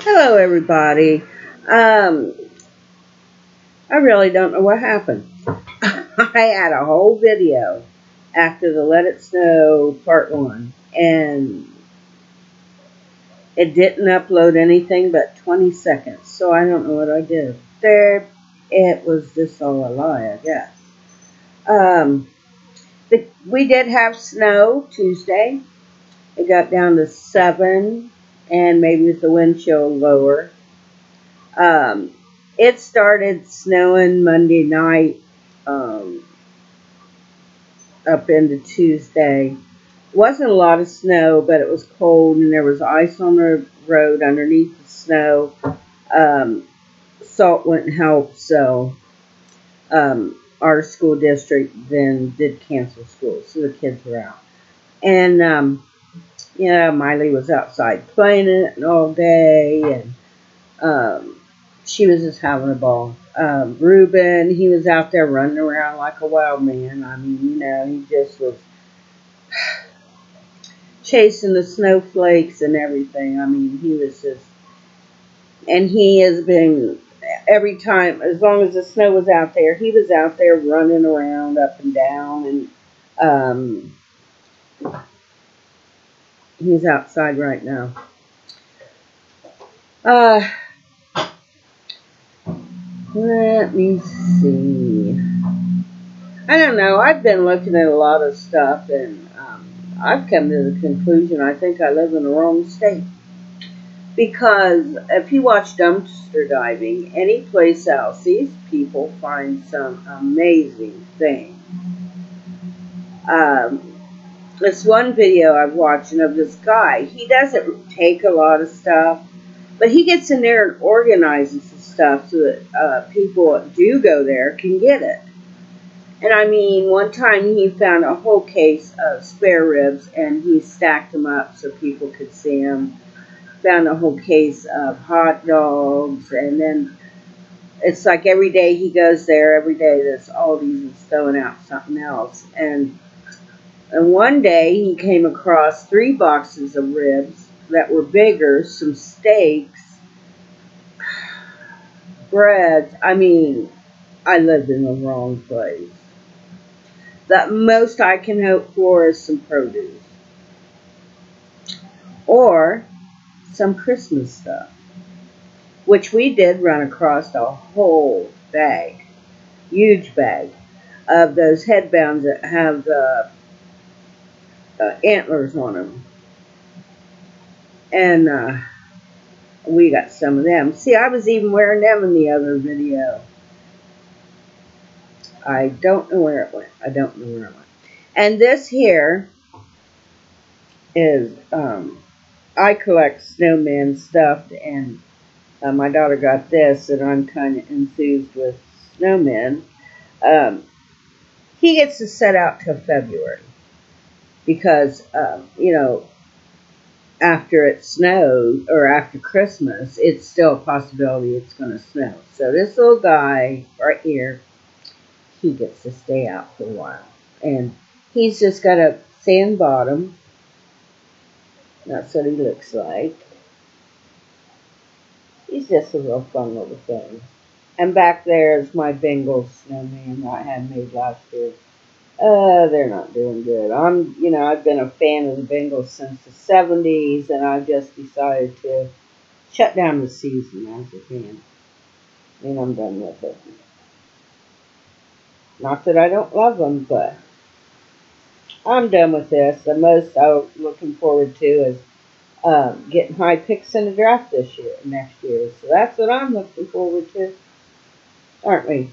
Hello, everybody. Um, I really don't know what happened. I had a whole video after the Let It Snow Part 1, and it didn't upload anything but 20 seconds, so I don't know what I did. There, it was just all a lie, I guess. Um, we did have snow Tuesday. It got down to 7, and maybe with the wind chill lower. Um, it started snowing Monday night um, up into Tuesday. Wasn't a lot of snow, but it was cold and there was ice on the road underneath the snow. Um, Salt wouldn't help, so our school district then did cancel school, so the kids were out. And Miley was outside playing it all day, and she was just having a ball. Ruben, he was out there running around like a wild man. I mean, he just was chasing the snowflakes and everything. I mean, he was just, and he has been every time, as long as the snow was out there, he was out there running around up and down, and um, he's outside right now. Uh, Let me see. I don't know. I've been looking at a lot of stuff, and I've come to the conclusion I think I live in the wrong state. Because if you watch dumpster diving, any place else, these people find some amazing thing. Um, this one video I've watching of this guy, he doesn't take a lot of stuff, but he gets in there and organizes the stuff so that people that do go there can get it. And I mean, one time he found a whole case of spare ribs and he stacked them up so people could see them. Found a whole case of hot dogs, and then it's like every day he goes there, every day this Aldi's is throwing out something else. And one day he came across 3 boxes of ribs that were bigger, some steaks, breads. I mean, I lived in the wrong place. The most I can hope for is some produce or some Christmas stuff, which we did run across a whole bag, huge bag of those headbands that have the antlers on them. And we got some of them. See, I was even wearing them in the other video. I don't know where it went. I don't know where it went. And this here is, I collect snowman stuff, and my daughter got this, and I'm kind of enthused with snowmen. Um, he gets to set out till February because, after it snows or after Christmas, it's still a possibility it's going to snow. So this little guy right here, he gets to stay out for a while. And he's just got a sand bottom. That's what he looks like. He's just a real fun little thing. And back there is my Bengal snowman that I had made last year. They're not doing good. I've been a fan of the Bengals since the 70s, and I've just decided to shut down the season as a fan. And I'm done with it. Not that I don't love them, but I'm done with this. The most I'm looking forward to is getting high picks in the draft next year. So that's what I'm looking forward to, aren't we?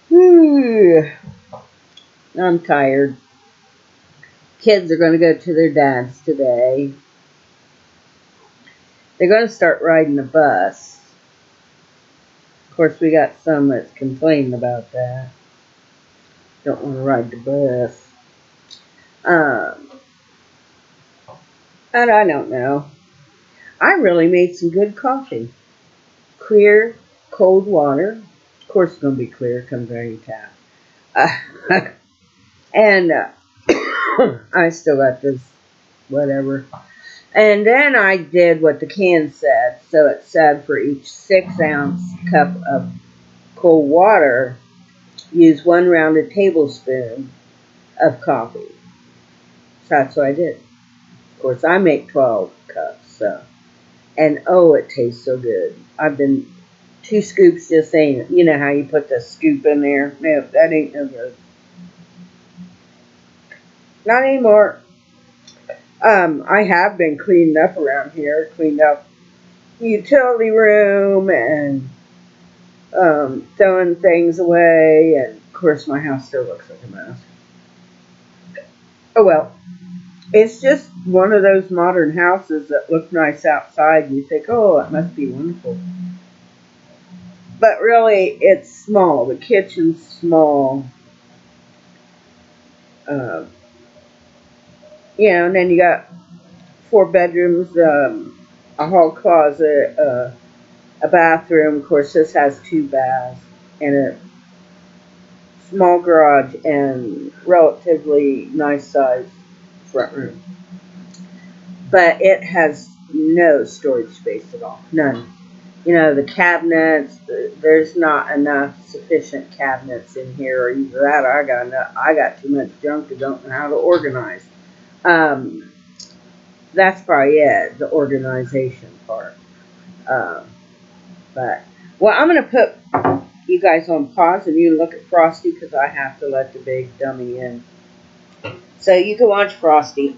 Whew. I'm tired. Kids are going to go to their dads today. They're going to start riding the bus. Of course, we got some that's complaining about that. Don't want to ride the bus. Um, and I don't know. I really made some good coffee. Clear, cold water. Of course, it's going to be clear. It comes out of your tap. And I still got this, whatever. And then I did what the can said. So it said for each 6-ounce cup of cold water, use 1 rounded tablespoon of coffee. So that's what I did. Of course, I make 12 cups, so. And oh, it tastes so good. I've been 2 scoops just ain't. You know how you put the scoop in there? No, that ain't no good. Not anymore. I have been cleaning up around here. Cleaned up the utility room and throwing things away. And of course, my house still looks like a mess. Oh well. It's just one of those modern houses that look nice outside. And you think, oh, it must be wonderful. But really, it's small. The kitchen's small. Uh, and then you got 4 bedrooms, a hall closet, a bathroom. Of course, this has 2 baths and a small garage and relatively nice size front room. But it has no storage space at all. None. The cabinets, there's not enough sufficient cabinets in here, or either that or I got too much junk that don't know how to organize. Um, that's probably it, the organization part. Um, but, well, I'm going to put you guys on pause and you look at Frosty because I have to let the big dummy in. So you can watch Frosty.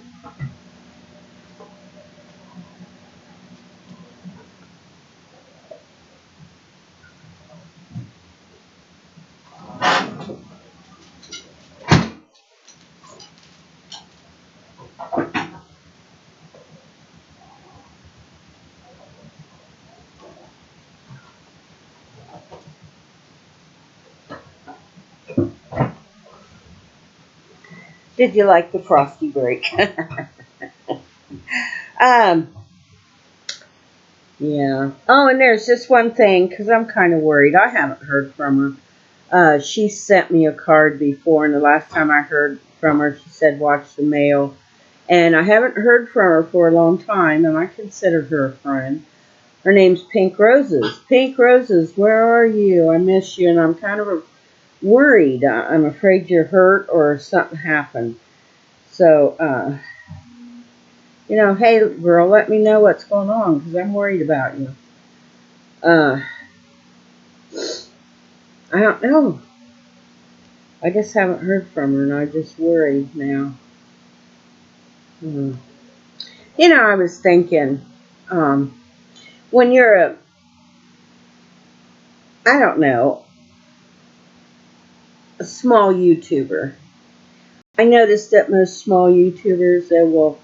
Did you like the Frosty break? um, yeah. Oh, and there's just one thing because I'm kind of worried. I haven't heard from her. She sent me a card before, and the last time I heard from her, she said, watch the mail. And I haven't heard from her for a long time, and I consider her a friend. Her name's Pink Roses. Pink Roses, where are you? I miss you, and I'm kind of worried. I'm afraid you're hurt or something happened. So, hey, girl, let me know what's going on, because I'm worried about you. I don't know. I just haven't heard from her, and I just worry now. I was thinking, when you're I don't know, a small YouTuber, I noticed that most small YouTubers, they will,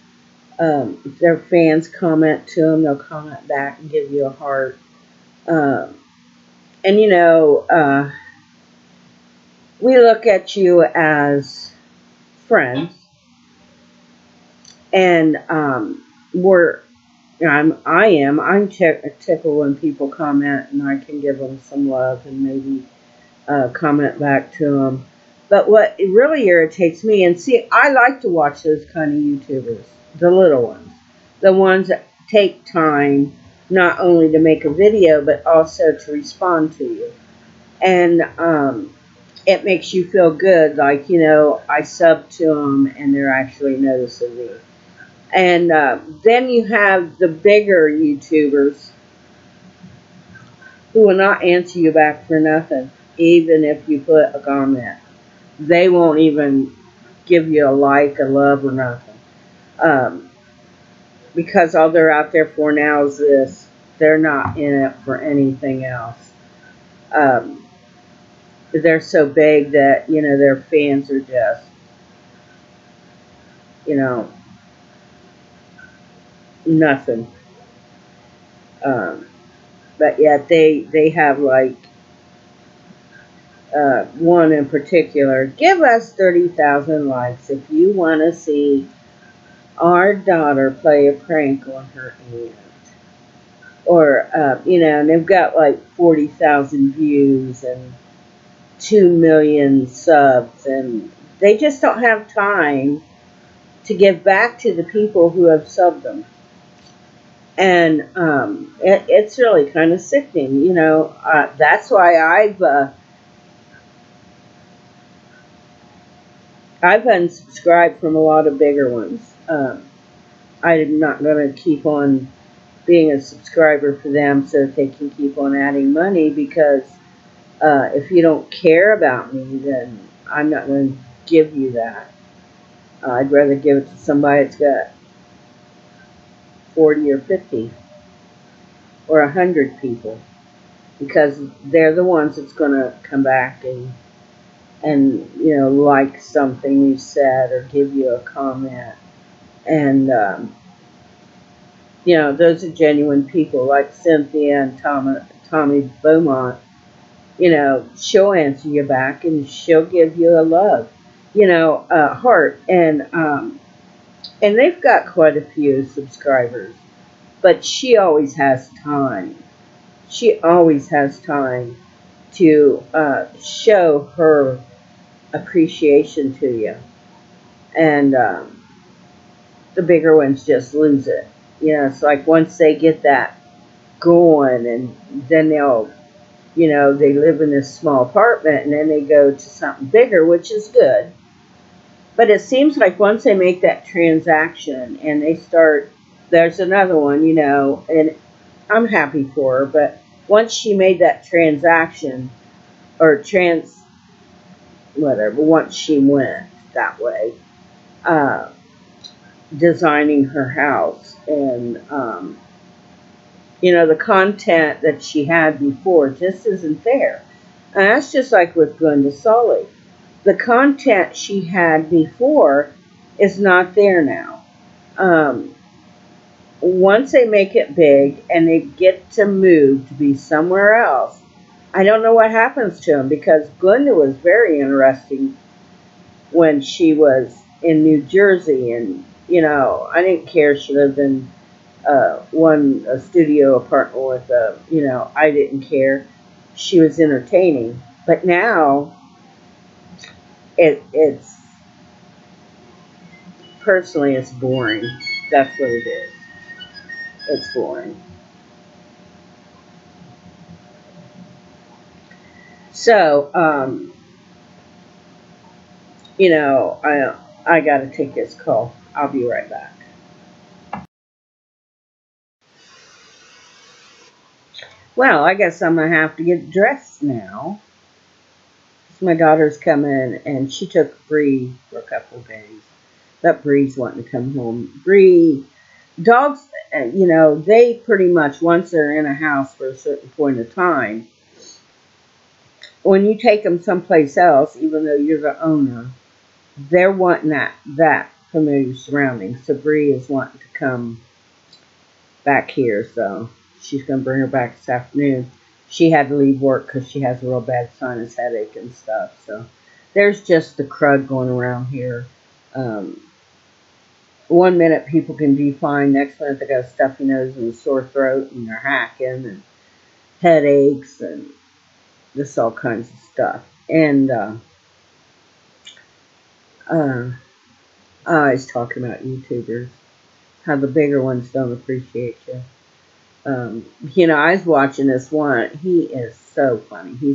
if their fans comment to them, they'll comment back and give you a heart. Um, and, we look at you as friends, and we're I'm tickled when people comment and I can give them some love and maybe comment back to them. But what really irritates me, and see, I like to watch those kind of YouTubers, the little ones, the ones that take time not only to make a video but also to respond to you, and it makes you feel good, like I sub to them and they're actually noticing me. And then you have the bigger YouTubers who will not answer you back for nothing, even if you put a comment. They won't even give you a like, a love, or nothing. Um, because all they're out there for now is this. They're not in it for anything else. Um, they're so big that, their fans are just, you know, nothing. Um, but yet they have like one in particular. Give us 30,000 likes if you want to see our daughter play a prank on her aunt. Or, and they've got like 40,000 views and 2 million subs, and they just don't have time to give back to the people who have subbed them. And it's really kind of sickening, you know. That's why I've unsubscribed from a lot of bigger ones. I'm not going to keep on being a subscriber for them so that they can keep on adding money, because if you don't care about me, then I'm not going to give you that. I'd rather give it to somebody that's got 40 or 50 or 100 people, because they're the ones that's going to come back and like something you said or give you a comment. And those are genuine people like Cynthia and Tommy Beaumont. She'll answer you back and she'll give you a love, heart. And they've got quite a few subscribers, but she always has time. She always has time to show her appreciation to you. And the bigger ones just lose it. It's like once they get that going, and then they live in this small apartment and then they go to something bigger, which is good. But it seems like once they make that transaction and they start, there's another one, and I'm happy for her, but once she made that transaction or whatever, once she went that way, uh, designing her house, and the content that she had before just isn't there. And that's just like with Glenda Sully. The content she had before is not there now. Um, Once they make it big and they get to move to be somewhere else, I don't know what happens to them, because Glenda was very interesting when she was in New Jersey, and I didn't care she lived in a studio apartment with I didn't care. She was entertaining, but now it's personally it's boring. That's what it is. It's boring. So I got to take this call. I'll be right back. Well, I guess I'm gonna have to get dressed now. My daughter's coming, and she took Bree for a couple of days. But Bree's wanting to come home. Bree, dogs, they pretty much, once they're in a house for a certain point of time, when you take them someplace else, even though you're the owner, they're wanting that familiar surrounding. So Bree is wanting to come back here, so she's going to bring her back this afternoon. She had to leave work because she has a real bad sinus headache and stuff. So there's just the crud going around here. Um, One minute people can be fine, next minute they got a stuffy nose and a sore throat, and they're hacking and headaches and just all kinds of stuff. And uh, I was talking about YouTubers, how the bigger ones don't appreciate you. I was watching this one. He is so funny. He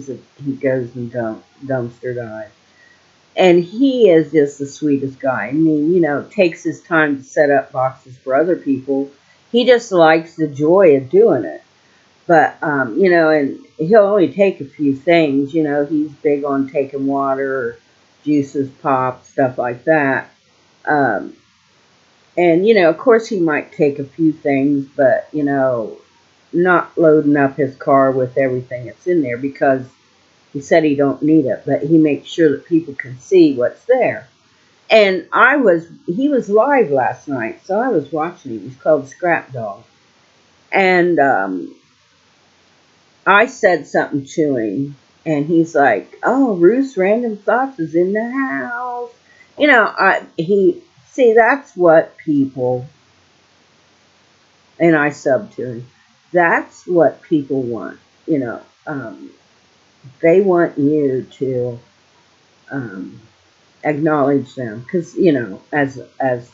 goes and dumpster dives, and he is just the sweetest guy. I mean, takes his time to set up boxes for other people. He just likes the joy of doing it. But and he'll only take a few things. He's big on taking water or juices, pop, stuff like that. Um, and of course, he might take a few things, but not loading up his car with everything that's in there, because he said he don't need it, but he makes sure that people can see what's there. And he was live last night, so I was watching him. He's called Scrap Dog. And I said something to him, and he's like, "Oh, Ruth's Random Thoughts is in the house." That's what people, and I sub to him. That's what people want. They want you to acknowledge them, because as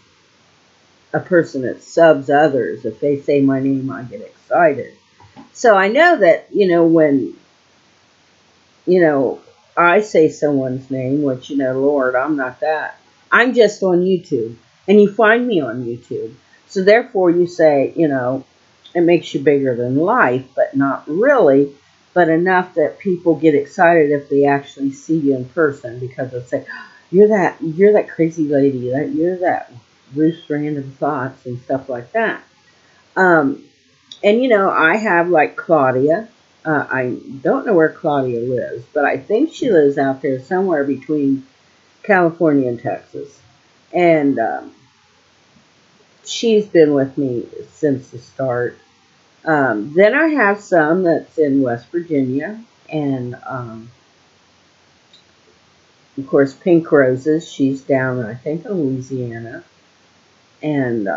a person that subs others. If they say my name, I get excited. So I know that, when, you know, I say someone's name, which, Lord, I'm not that. I'm just on YouTube. And you find me on YouTube. So therefore you say, it makes you bigger than life, but not really, but enough that people get excited if they actually see you in person, because they'll say, you're that crazy lady, you're that Ruth Random Thoughts and stuff like that. Um, and I have like Claudia. I don't know where Claudia lives, but I think she lives out there somewhere between California and Texas. And she's been with me since the start. Then I have some that's in West Virginia, and of course Pink Roses. She's down, I think, in Louisiana, and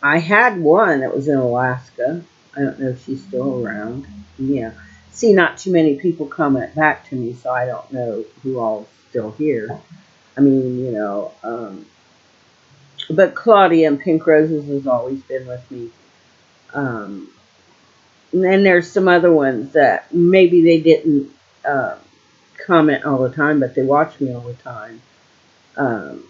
I had one that was in Alaska. I don't know if she's still around. Yeah. See, not too many people comment back to me, so I don't know who all's still here. I mean, but Claudia and Pink Roses has always been with me. Um, and then there's some other ones that maybe they didn't uh, comment all the time, but they watch me all the time. Um,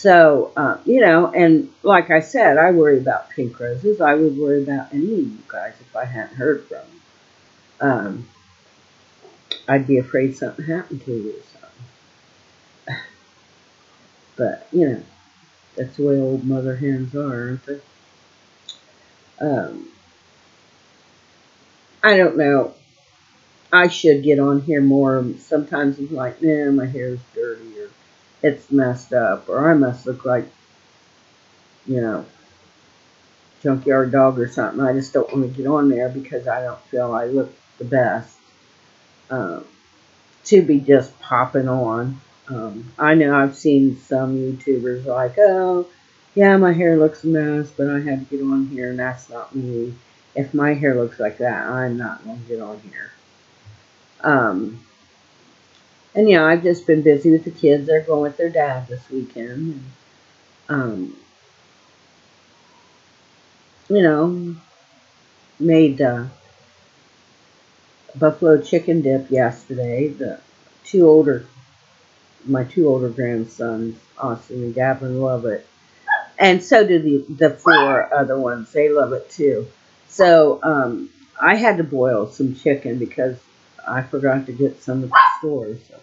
and like I said, I worry about Pink Roses. I would worry about any of you guys if I hadn't heard from them. I'd be afraid something happened to you or something. But, that's the way old mother hens are, aren't they? Um, I don't know. I should get on here more. Sometimes I'm like, nah, my hair's dirty, or it's messed up, or I must look like, you know, junkyard dog or something. I just don't want to get on there because I don't feel I look the best um, to be just popping on. I know I've seen some YouTubers like, oh, yeah, my hair looks a mess, but I had to get on here, and that's not me. If my hair looks like that, I'm not going to get on here. Um, and I've just been busy with the kids. They're going with their dad this weekend. And, you know, made buffalo chicken dip yesterday. My two older grandsons, Austin and Gavin, love it, and so do the four other ones. They love it too. So I had to boil some chicken because I forgot to get some at the store. So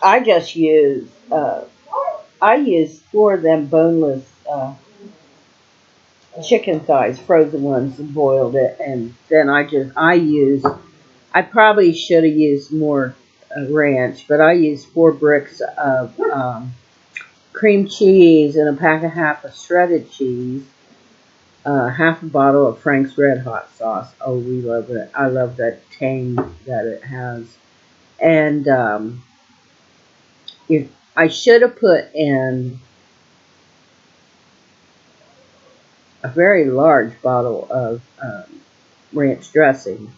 I just use I used four of them boneless chicken thighs, frozen ones, and boiled it, and then I probably should have used more ranch, but I used 4 bricks of cream cheese and a pack and a half of shredded cheese, half a bottle of Frank's Red Hot sauce. Oh, we love it. I love that tang that it has. And I should have put in a very large bottle of ranch dressing,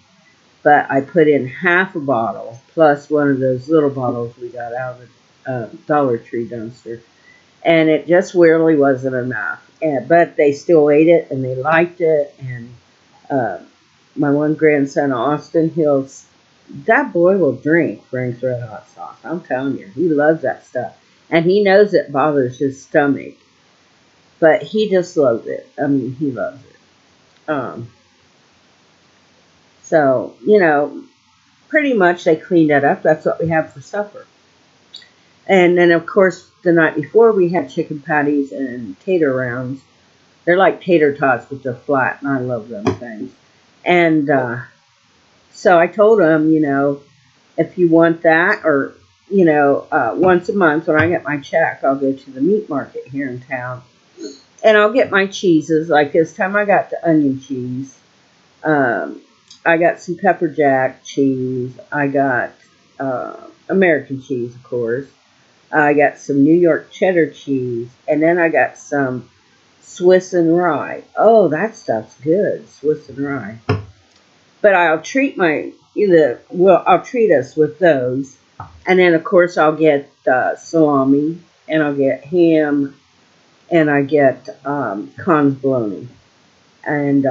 but I put in half a bottle plus one of those little bottles we got out of the Dollar Tree dumpster, and it just really wasn't enough. But they still ate it and they liked it. And uh, my one grandson Austin, that boy will drink Frank's Red Hot sauce. I'm telling you, he loves that stuff, and he knows it bothers his stomach, but he just loves it. I mean, he loves it. So pretty much they cleaned that up. That's what we have for supper. And then, of course, the night before we had chicken patties and tater rounds. They're like tater tots, but they're flat, and I love them things. And so I told them, if you want that, or, once a month when I get my check, I'll go to the meat market here in town. And I'll get my cheeses. Like this time I got the onion cheese. I got some pepper jack cheese. I got American cheese, of course. I got some New York cheddar cheese. And then I got some Swiss and rye. Oh, that stuff's good, Swiss and rye. But I'll treat I'll treat us with those. And then, of course, I'll get salami. and I'll get ham, and I get Conn's bologna. And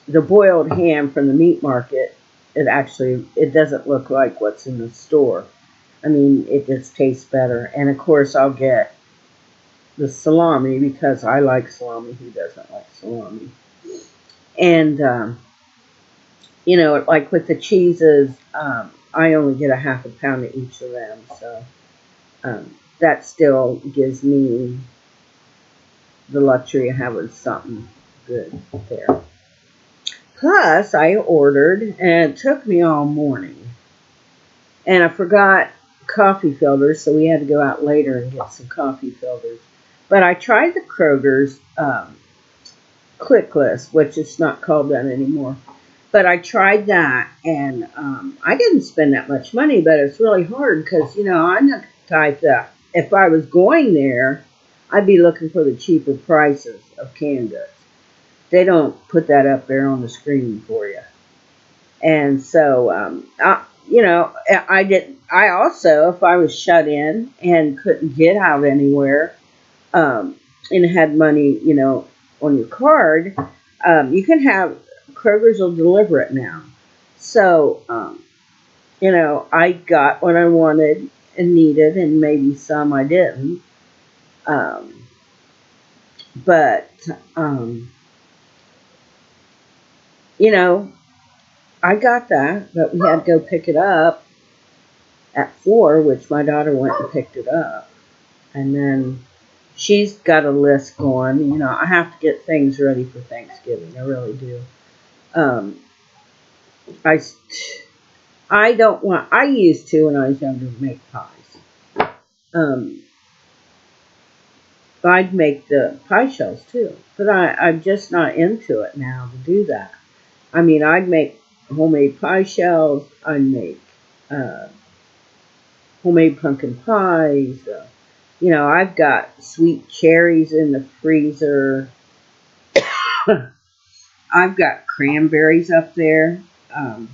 the boiled ham from the meat market, it doesn't look like what's in the store. I mean, it just tastes better. And of course, I'll get the salami because I like salami. Who doesn't like salami? And like with the cheeses, I only get a half a pound of each of them. So that still gives me the luxury of having something good there. Plus, I ordered, and it took me all morning. And I forgot coffee filters, so we had to go out later and get some coffee filters. But I tried the Kroger's Quick List, which is not called that anymore. But I tried that, and I didn't spend that much money, but it's really hard because, I'm the type that if I was going there, I'd be looking for the cheaper prices of canned goods. They don't put that up there on the screen for you. And so, I did. I also, if I was shut in and couldn't get out anywhere, and had money, on your card, you can have Kroger's will deliver it now. So, I got what I wanted and needed, and maybe some I didn't. Um, but, um, you know, I got that, but we had to go pick it up at 4, which my daughter went and picked it up. And then she's got a list going. I have to get things ready for Thanksgiving. I really do. Um, I, I don't want, I used to when I was younger make pies. Um, I'd make the pie shells too, but I'm just not into it now to do that. I mean, I'd make homemade pie shells. I'd make uh, homemade pumpkin pies. I've got sweet cherries in the freezer. I've got cranberries up there. Um,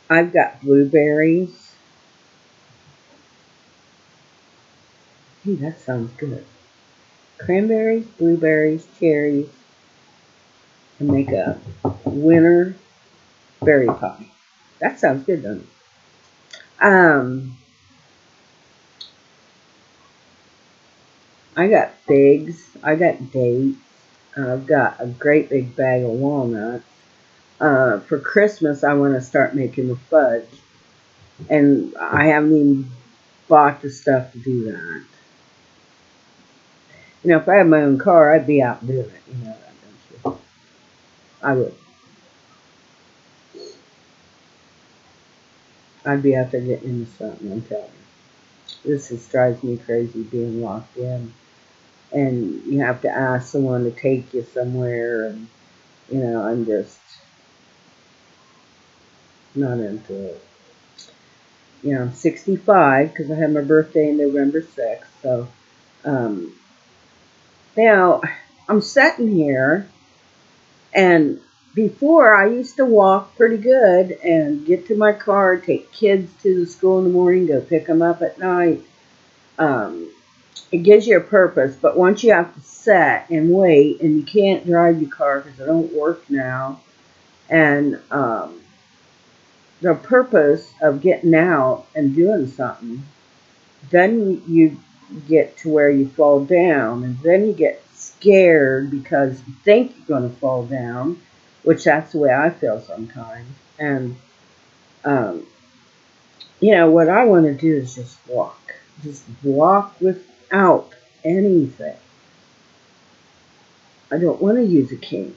I've got blueberries. Hey, that sounds good. Cranberries, blueberries, cherries, and make a winter berry pie. That sounds good, doesn't it? I got figs. I got dates. I've got a great big bag of walnuts. For Christmas, I want to start making the fudge, and I haven't even bought the stuff to do that. If I had my own car, I'd be out doing it. You know that, don't you? I would. I'd be out there getting into something. I'm telling you. This just drives me crazy being locked in, and you have to ask someone to take you somewhere, and I'm just not into it. I'm 65 because I had my birthday in November 6th. So um, now I'm sitting here, and before I used to walk pretty good and get to my car, take kids to the school in the morning, go pick them up at night. Um, it gives you a purpose, but once you have to sit and wait, and you can't drive your car because it don't work now, and the purpose of getting out and doing something, then you get to where you fall down, and then you get scared because you think you're going to fall down, which that's the way I feel sometimes. And what I want to do is just walk without anything. I don't want to use a cane.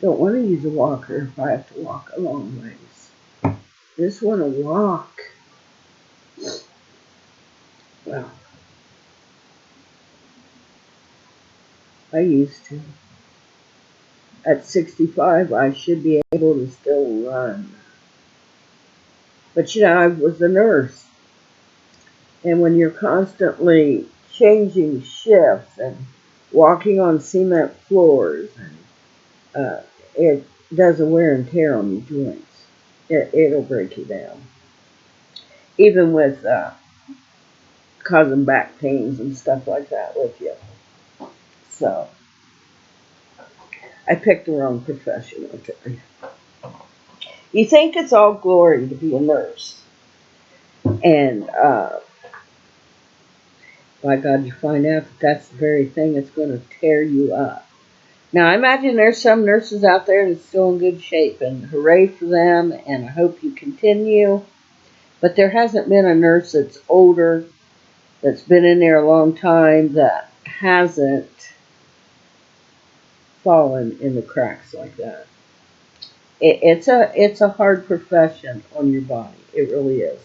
Don't want to use a walker if I have to walk a long ways. Just want to walk. Well, I used to. At 65, I should be able to still run. But I was a nurse. And when you're constantly changing shifts and walking on cement floors, it does a wear and tear on your joints. It'll break you down. Even with causing back pains and stuff like that with you. So I picked the wrong profession. Okay. You think it's all glory to be a nurse, and by God, you find out that that's the very thing that's going to tear you up. Now, I imagine there's some nurses out there that's still in good shape, and hooray for them, and I hope you continue. But there hasn't been a nurse that's older, that's been in there a long time, that hasn't fallen in the cracks like that. It's a hard profession on your body. It really is.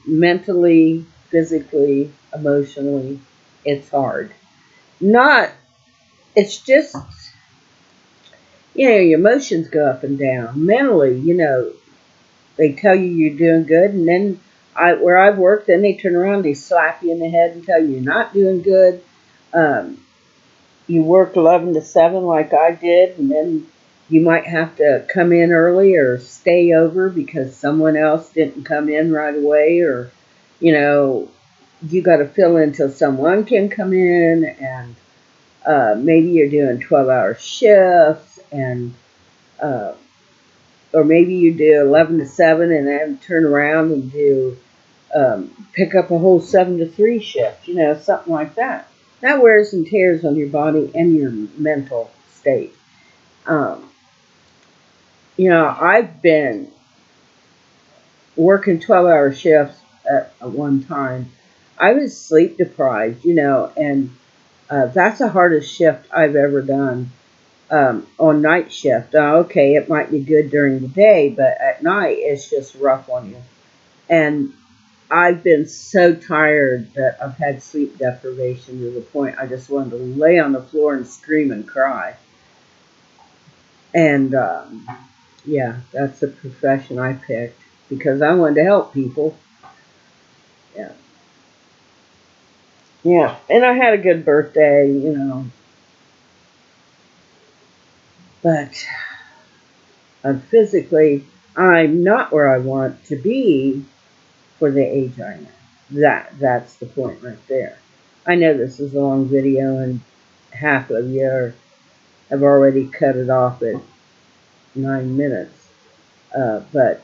Mentally, physically, emotionally, it's hard. Not. It's just your emotions go up and down. Mentally, they tell you you're doing good, and then where I've worked, then they turn around, they slap you in the head and tell you you're not doing good. Um, you work 11 to 7 like I did, and then you might have to come in early or stay over because someone else didn't come in right away, or you got to fill in until someone can come in, and maybe you're doing 12-hour shifts, and uh, or maybe you do 11 to 7 and then turn around and do pick up a whole 7 to 3 shift, something like that. That wears and tears on your body and your mental state. Um, I've been working 12-hour shifts at one time. I was sleep deprived, and that's the hardest shift I've ever done. On night shift. Okay, it might be good during the day, but at night it's just rough on you. And I've been so tired that I've had sleep deprivation to the point I just wanted to lay on the floor and scream and cry. And yeah, that's the profession I picked because I wanted to help people. Yeah. Yeah, and I had a good birthday, but physically, I'm not where I want to be for the age I am. That's the point right there. I know this is a long video and half of you have already cut it off at 9 minutes. But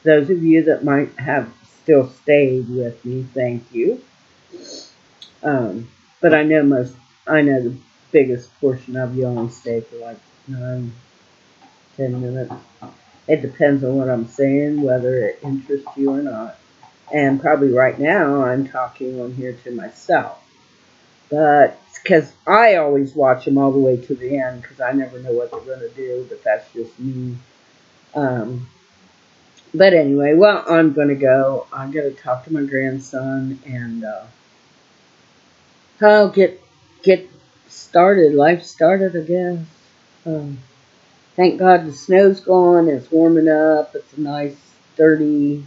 those of you that might have still stayed with me, thank you. But I know the biggest portion of you only stay for like 9, 10 minutes. It depends on what I'm saying, whether it interests you or not. And probably right now I'm talking on here to myself. But because I always watch them all the way to the end because I never know what they're going to do, but that's just me. But anyway, well, I'm going to go. I'm going to talk to my grandson and I'll get started. Life started, I guess. Um, thank God the snow's gone. It's warming up. It's a nice 30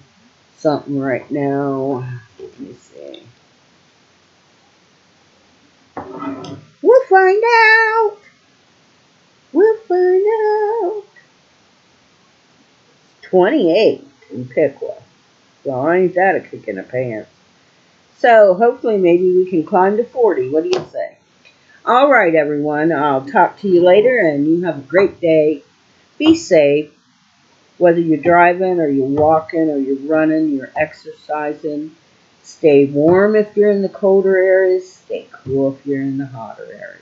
something right now. Let me see. We'll find out. We'll find out. 28 in Piqua. Well, ain't that a kick in the pants? So hopefully maybe we can climb to 40. What do you say? All right, everyone. I'll talk to you later, and you have a great day. Be safe. Whether you're driving or you're walking or you're running, you're exercising. Stay warm if you're in the colder areas. Stay cool if you're in the hotter areas.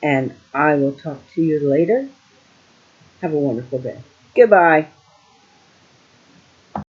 And I will talk to you later. Have a wonderful day. Goodbye.